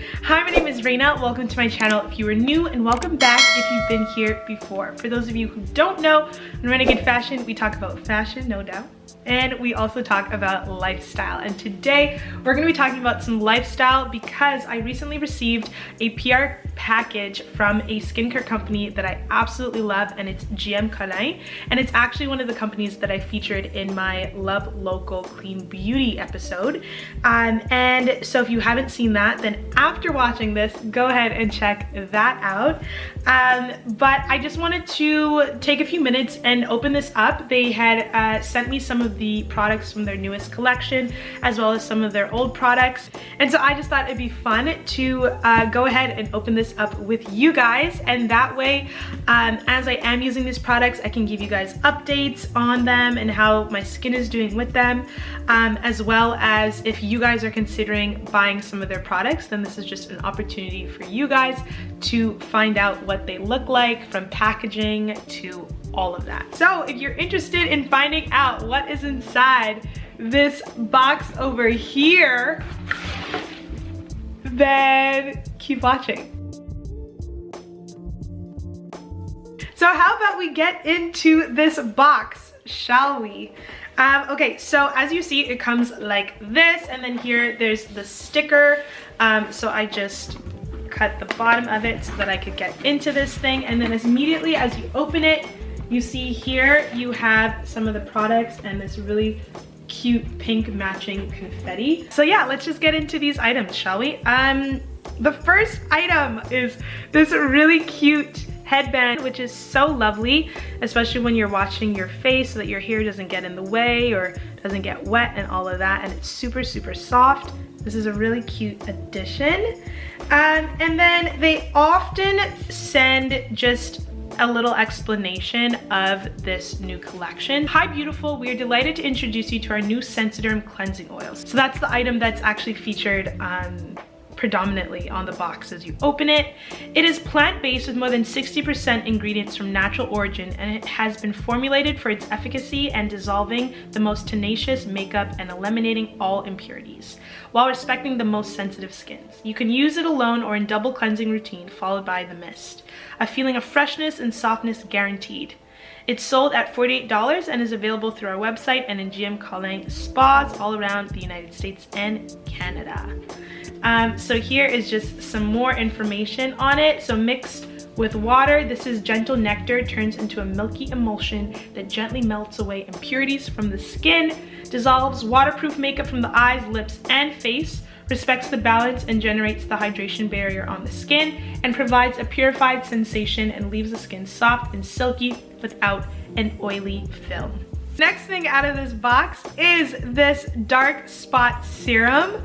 Hi, my name is Reina. Welcome to my channel if you are new, and welcome back if you've been here before. For those of you who don't know, in Renegade Fashion, we talk about fashion, no doubt. And we also talk about lifestyle. And today we're gonna be talking about some lifestyle because I recently received a PR package from a skincare company that I absolutely love, and it's GM Collin. And it's actually one of the companies that I featured in my Love Local Clean Beauty episode. And so if you haven't seen that, then after watching this, go ahead and check that out. But I just wanted to take a few minutes and open this up. They had sent me some of the products from their newest collection, as well as some of their old products. And so I just thought it'd be fun to go ahead and open this up with you guys. And that way, as I am using these products, I can give you guys updates on them and how my skin is doing with them. As well as if you guys are considering buying some of their products, then this is just an opportunity for you guys to find out what they look like, from packaging to all of that. So if you're interested in finding out what is inside this box over here, then keep watching. So how about we get into this box, shall we? Okay, so as you see, it comes like this, and then here there's the sticker. So I just cut the bottom of it so that I could get into this thing, and then immediately as you open it, you see here you have some of the products and this really cute pink matching confetti. So yeah, let's just get into these items, shall we? The first item is this really cute headband, which is so lovely, especially when you're washing your face so that your hair doesn't get in the way or doesn't get wet and all of that, and it's super soft. This is a really cute addition. And then they often send just a little explanation of this new collection. Hi beautiful, we are delighted to introduce you to our new Serum cleansing oils. So that's the item that's actually featured predominantly on the box as you open it. It is plant-based with more than 60% ingredients from natural origin, and it has been formulated for its efficacy and dissolving the most tenacious makeup and eliminating all impurities, while respecting the most sensitive skins. You can use it alone or in double cleansing routine followed by the mist. A feeling of freshness and softness guaranteed. It's sold at $48 and is available through our website and in GM Collin spas all around the United States and Canada. So here is just some more information on it. So mixed with water, this is gentle nectar, turns into a milky emulsion that gently melts away impurities from the skin, dissolves waterproof makeup from the eyes, lips, and face, respects the balance and generates the hydration barrier on the skin, and provides a purified sensation and leaves the skin soft and silky without an oily film. Next thing out of this box is this dark spot serum,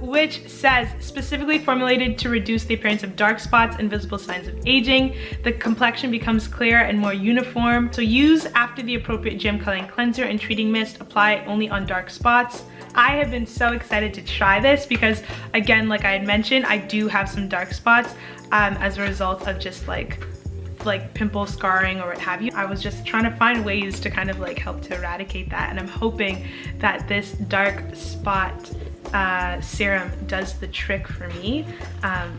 which says specifically formulated to reduce the appearance of dark spots and visible signs of aging. The complexion becomes clearer and more uniform. So use after the appropriate GM Collin cleanser and treating mist. Apply only on dark spots. I have been so excited to try this because, again, like I had mentioned, I do have some dark spots as a result of just like pimple scarring or what have you. I was just trying to find ways to kind of like help to eradicate that, and I'm hoping that this dark spot serum does the trick for me.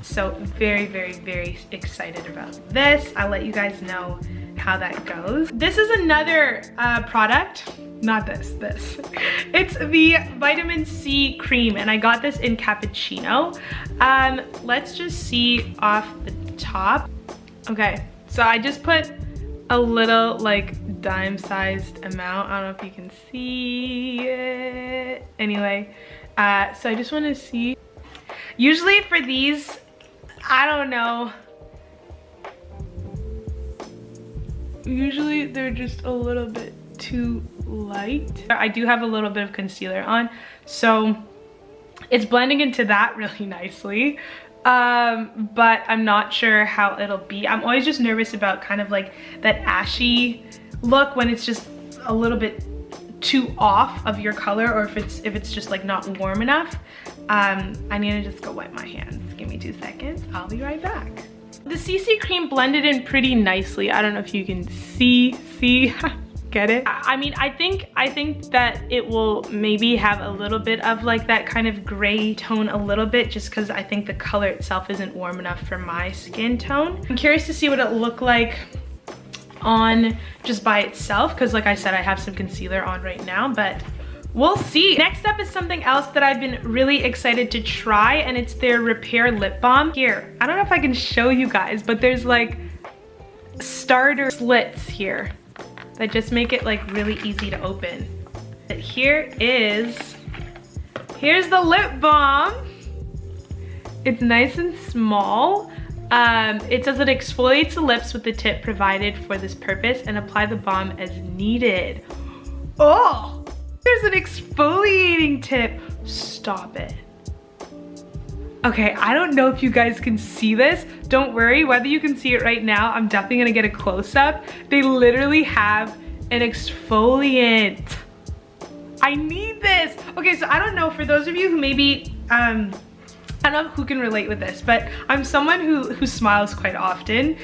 So very excited about this. I'll let you guys know how that goes. This is another product, not this. It's the vitamin C cream, and I got this in cappuccino. Let's just see off the top. Okay, so I just put a little like dime-sized amount. I don't know if you can see it. Anyway, so I just want to see. Usually for these, I don't know. Usually they're just a little bit too light. I do have a little bit of concealer on, so it's blending into that really nicely. But I'm not sure how it'll be. I'm always just nervous about kind of like that ashy look when it's just a little bit too off of your color, or if it's just like not warm enough. I need to just go wipe my hands. Give me 2 seconds. I'll be right back. The CC cream blended in pretty nicely. I don't know if you can see. Get it? I mean, I think that it will maybe have a little bit of like that kind of gray tone a little bit, just because I think the color itself isn't warm enough for my skin tone. I'm curious to see what it looked like on just by itself, because like I said, I have some concealer on right now, but we'll see. Next up is something else that I've been really excited to try, and it's their Repair Lip Balm. Here, I don't know if I can show you guys, but there's like starter slits here that just make it like really easy to open. But here's the lip balm. It's nice and small. It says it exfoliates the lips with the tip provided for this purpose and apply the balm as needed. Oh, there's an exfoliating tip. Stop it. Okay, I don't know if you guys can see this. Don't worry, whether you can see it right now, I'm definitely gonna get a close-up. They literally have an exfoliant. I need this. Okay, so I don't know, for those of you who maybe, I don't know who can relate with this, but I'm someone who smiles quite often.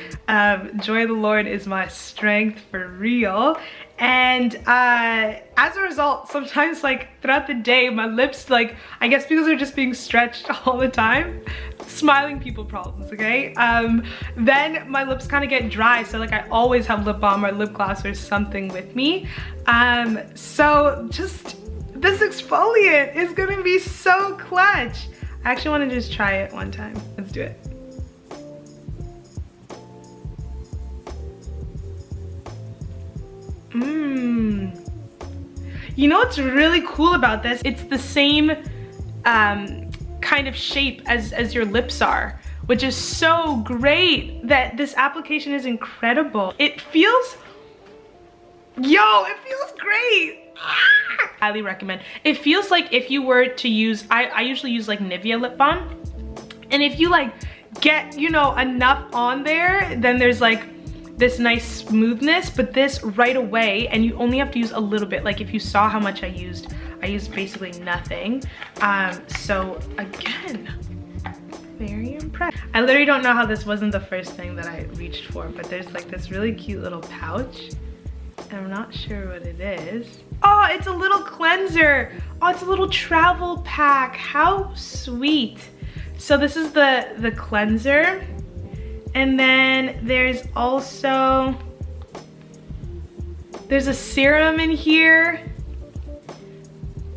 Joy of the Lord is my strength for real. And as a result, sometimes like throughout the day, my lips, like, I guess because they're just being stretched all the time, smiling people problems, okay? Then my lips kind of get dry, so like I always have lip balm or lip gloss or something with me. So just this exfoliant is gonna be so clutch. I actually want to just try it one time. Let's do it. You know what's really cool about this? It's the same kind of shape as your lips are, which is so great. That this application is incredible. It feels, it feels great. Highly recommend. It feels like if you were to use, I usually use like Nivea lip balm, and if you like get, you know, enough on there, then there's like this nice smoothness, but this right away, and you only have to use a little bit. Like if you saw how much I used basically nothing. So again, very impressed. I literally don't know how this wasn't the first thing that I reached for, but there's like this really cute little pouch. I'm not sure what it is. Oh, it's a little cleanser. Oh, it's a little travel pack. How sweet. So this is the cleanser. And then there's also, there's a serum in here.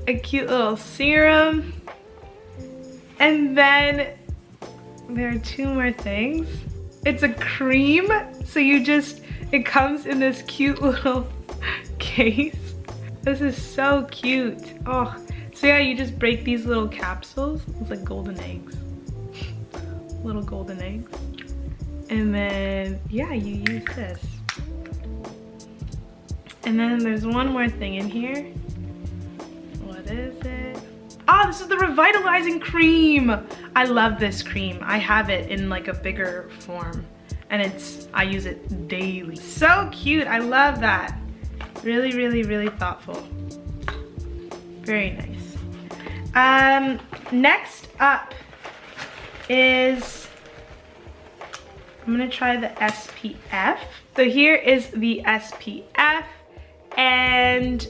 A cute little serum. And then there are two more things. It's a cream. So you just, it comes in this cute little case. This is so cute. Oh, so yeah, you just break these little capsules. It's like golden eggs. Little golden eggs. And then, yeah, you use this. And then there's one more thing in here. What is it? Oh, this is the revitalizing cream. I love this cream. I have it in like a bigger form. And I use it daily. So cute, I love that. Really, really, really thoughtful. Very nice. Next up is, I'm gonna try the SPF. So here is the SPF, and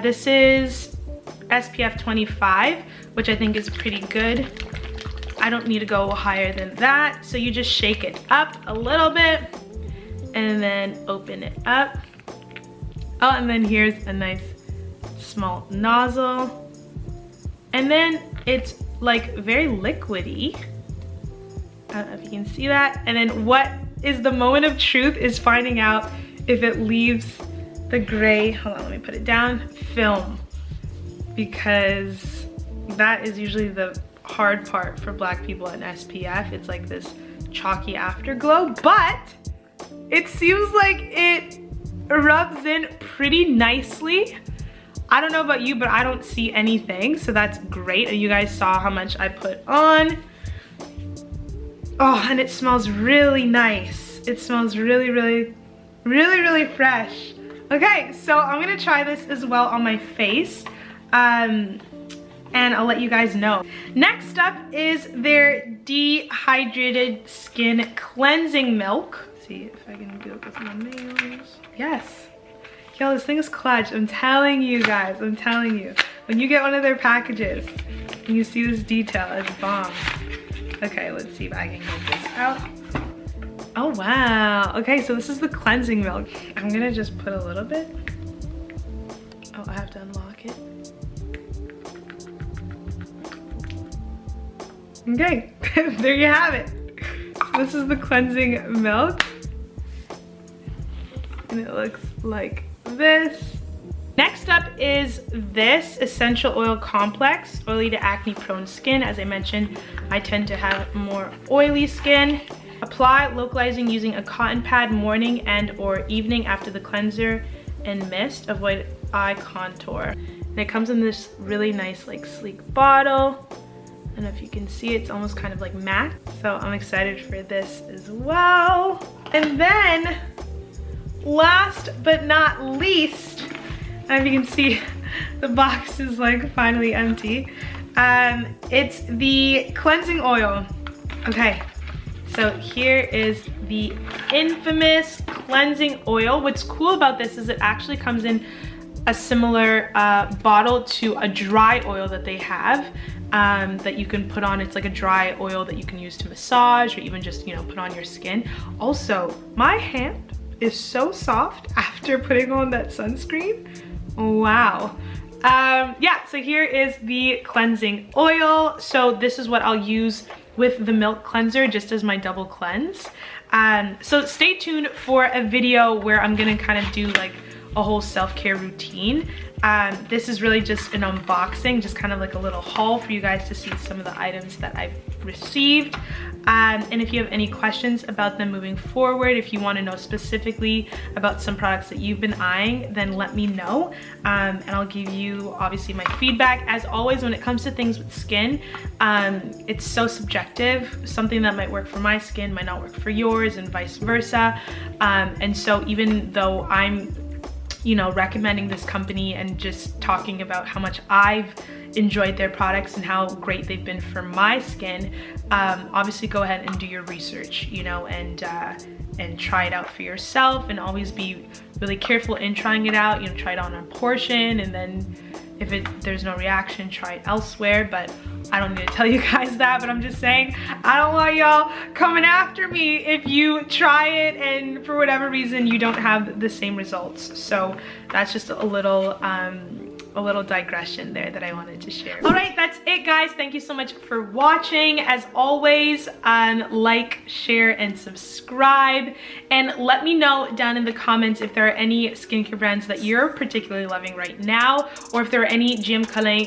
this is SPF 25, which I think is pretty good. I don't need to go higher than that. So you just shake it up a little bit and then open it up. Oh, and then here's a nice small nozzle. And then it's like very liquidy. I don't know if you can see that. And then what is the moment of truth is finding out if it leaves the gray, hold on, let me put it down, film. Because that is usually the hard part for black people in SPF. It's like this chalky afterglow, but it seems like it rubs in pretty nicely. I don't know about you, but I don't see anything, so that's great. And you guys saw how much I put on. Oh, and it smells really nice. It smells really, really, really, really fresh. Okay, so I'm gonna try this as well on my face. And I'll let you guys know. Next up is their dehydrated skin cleansing milk. Let's see if I can do it with my nails. Yes. Yo, this thing is clutch. I'm telling you guys, I'm telling you. When you get one of their packages and you see this detail, it's bomb. Okay, let's see if I can get this out. Oh wow. Okay, so this is the cleansing milk. I'm gonna just put a little bit. Oh, I have to unlock it. Okay, there you have it. So this is the cleansing milk. And it looks like this. Next up is this essential oil complex, oily to acne prone skin. As I mentioned, I tend to have more oily skin. Apply localizing using a cotton pad morning and or evening after the cleanser and mist. Avoid eye contour. And it comes in this really nice like sleek bottle. I don't know if you can see, it's almost kind of like matte. So I'm excited for this as well. And then last but not least, if you can see, the box is like finally empty. It's the cleansing oil. Okay, so here is the infamous cleansing oil. What's cool about this is it actually comes in a similar bottle to a dry oil that they have that you can put on. It's like a dry oil that you can use to massage or even just, you know, put on your skin. Also, my hand is so soft after putting on that sunscreen. Wow. Yeah, so here is the cleansing oil. So this is what I'll use with the milk cleanser just as my double cleanse. So stay tuned for a video where I'm gonna kind of do like a whole self-care routine. This is really just an unboxing, just kind of like a little haul for you guys to see some of the items that I've received. And if you have any questions about them moving forward, if you want to know specifically about some products that you've been eyeing, then let me know. And I'll give you obviously my feedback. As always, when it comes to things with skin, it's so subjective. Something that might work for my skin might not work for yours and vice versa. And so even though I'm, you know, recommending this company and just talking about how much I've enjoyed their products and how great they've been for my skin, obviously go ahead and do your research, you know, and try it out for yourself, and always be really careful in trying it out. You know, try it on a portion, and then if there's no reaction, try it elsewhere. But I don't need to tell you guys that, but I'm just saying, I don't want y'all coming after me if you try it and for whatever reason you don't have the same results. So that's just a little digression there that I wanted to share. All right, that's it guys. Thank you so much for watching. As always, like, share, and subscribe. And let me know down in the comments if there are any skincare brands that you're particularly loving right now, or if there are any GM Collin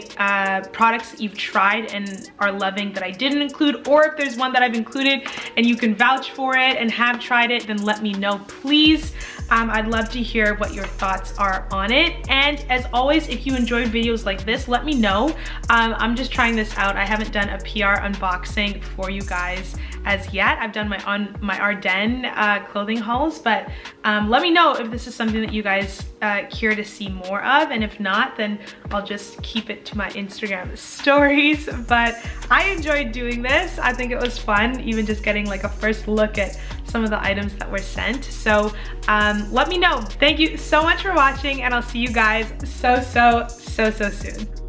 products that you've tried and are loving that I didn't include, or if there's one that I've included and you can vouch for it and have tried it, then let me know, please. I'd love to hear what your thoughts are on it. And as always, if you enjoyed videos like this, let me know. I'm just trying this out. I haven't done a PR unboxing for you guys as yet. I've done my Ardennes clothing hauls, but let me know if this is something that you guys care to see more of, and if not, then I'll just keep it to my Instagram stories. But I enjoyed doing this. I think it was fun, even just getting like a first look at some of the items that were sent. So let me know. Thank you so much for watching, and I'll see you guys so soon.